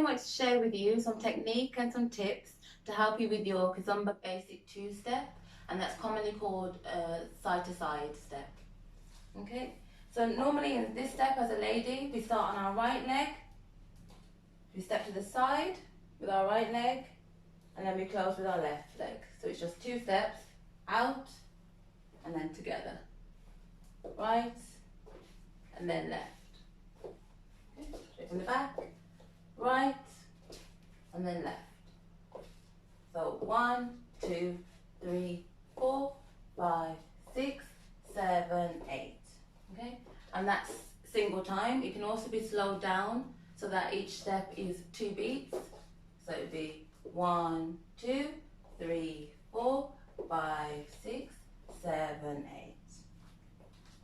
wanted to share with you some technique and some tips to help you with your Kizomba basic 2-step, and that's commonly called side to side step. Okay, so normally in this step as a lady, we start on our right leg, we step to the side with our right leg, and then we close with our left leg. So it's just 2 steps, out and then together. Right and then left. Okay, straight from the back, right and then left. So 1, 2, 3, 4, 5, 6, 7, 8. Okay, and that's single time. It can also be slowed down so that each step is 2 beats. So it would be 1, 2, 3, 4, 5, 6, 7, 8.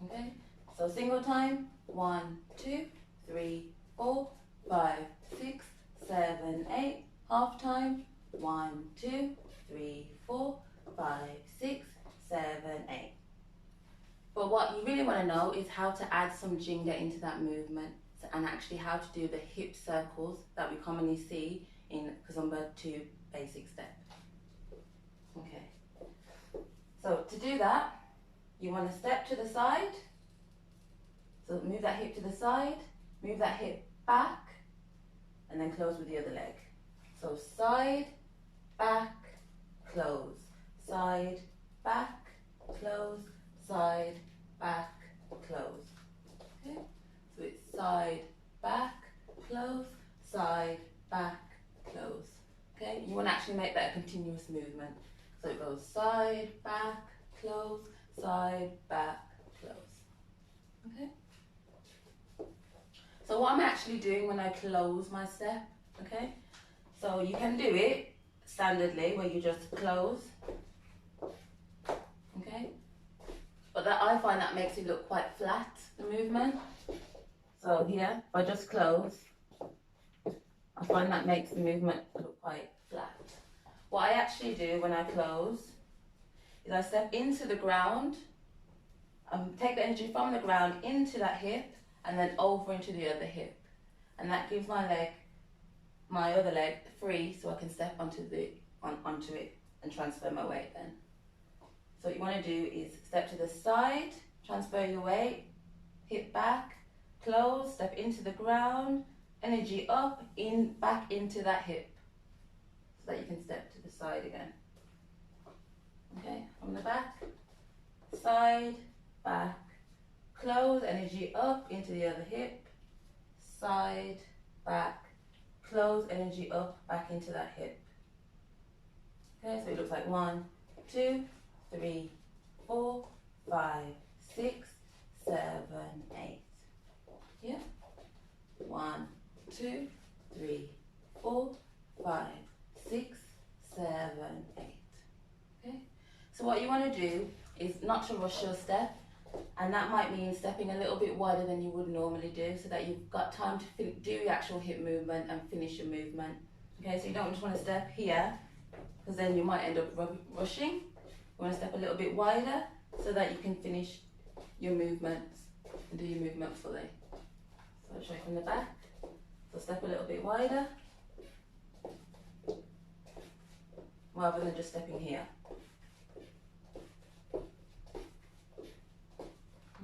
Okay, so single time, 1, 2, 3, 4, 5, 6, 7, 8. Half time, 1, 2, 3, 4, 5, 6, 7, 8. But what you really want to know is how to add some Ginga into that movement, and actually how to do the hip circles that we commonly see in Kizomba 2 basic step. Okay, so to do that, you want to step to the side. So move that hip to the side, move that hip back, and then close with the other leg. So side, back, close, side, back, close, side, back, close. Okay, so it's side, back, close, side, back, close. Okay, you want to actually make that a continuous movement. So it goes side, back, close, side, back, close. Okay. So what I'm actually doing when I close my step, okay? So you can do it standardly where you just close, okay? But that, I find that makes it look quite flat, the movement. So here, if I just close, I find that makes the movement look quite flat. What I actually do when I close is I step into the ground, take the energy from the ground into that hip, and then over into the other hip. And that gives my other leg free, so I can step onto it and transfer my weight then. So what you want to do is step to the side, transfer your weight, hip back, close, step into the ground, energy up, back into that hip, so that you can step to the side again. Okay, from the back, side, back, close, energy up into the other hip, side, back, close, energy up, back into that hip. Okay, so it looks like 1, 2, 3, 4, 5, 6, 7, 8. Yeah? 1, 2, 3, 4, 5, 6, 7, 8. Okay? So what you want to do is not to rush your step, and that might mean stepping a little bit wider than you would normally do, so that you've got time to do your actual hip movement and finish your movement. Okay, so you don't just want to step here, because then you might end up rushing. You want to step a little bit wider so that you can finish your movements and do your movement fully. So I'll show you from the back. So step a little bit wider, rather than just stepping here.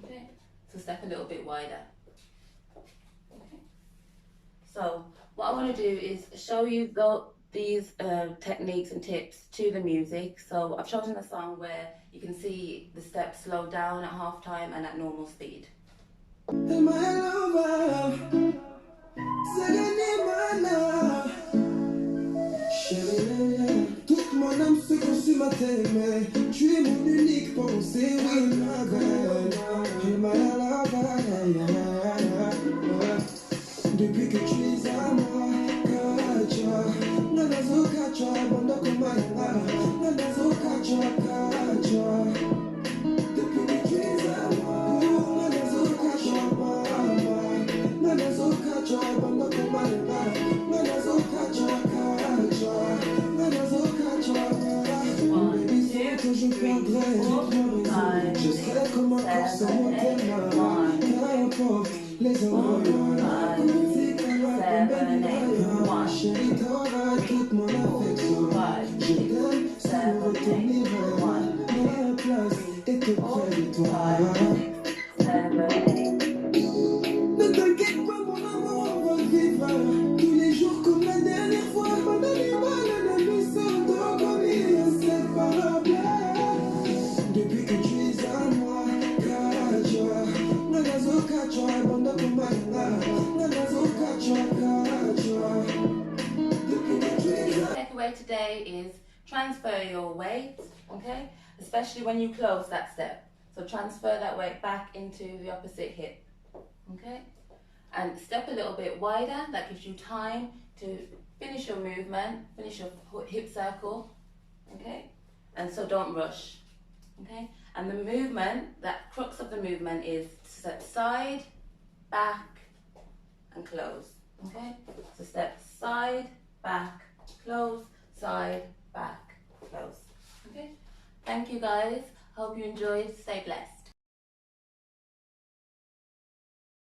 Okay, so step a little bit wider. Okay. So what I want to do is show you these techniques and tips to the music. So I've chosen a song where you can see the steps slow down at half time and at normal speed. Toute mon âme se consume à t'aimer. Tu es mon unique pensée, oui, ma belle. Depuis que tu es à moi, Katchua, Nanazo Katchua, Banda Kumayanga, Nanazo Katchua, Katchua. Depuis que tu es à moi, Nanazo Katchua, Mama, Nanazo Katchua, Banda Kumayanga, Nanazo Katchua, Katchua, Nanazo Katchua, baby, c'est que je perdrai, je serai comme un corps sans mon thème, qu'importe les hommes. 1, 2, 3, 4, 5, 6, 7, 8, 9, 10. today is transfer your weight, okay? Especially when you close that step. So transfer that weight back into the opposite hip, okay? And step a little bit wider. That gives you time to finish your movement, finish your hip circle, okay? And so don't rush, okay? And the movement, that crux of the movement is step side, back, and close, okay? So step side, back, close, side, back, close, okay? Thank you guys. Hope you enjoyed. Stay blessed.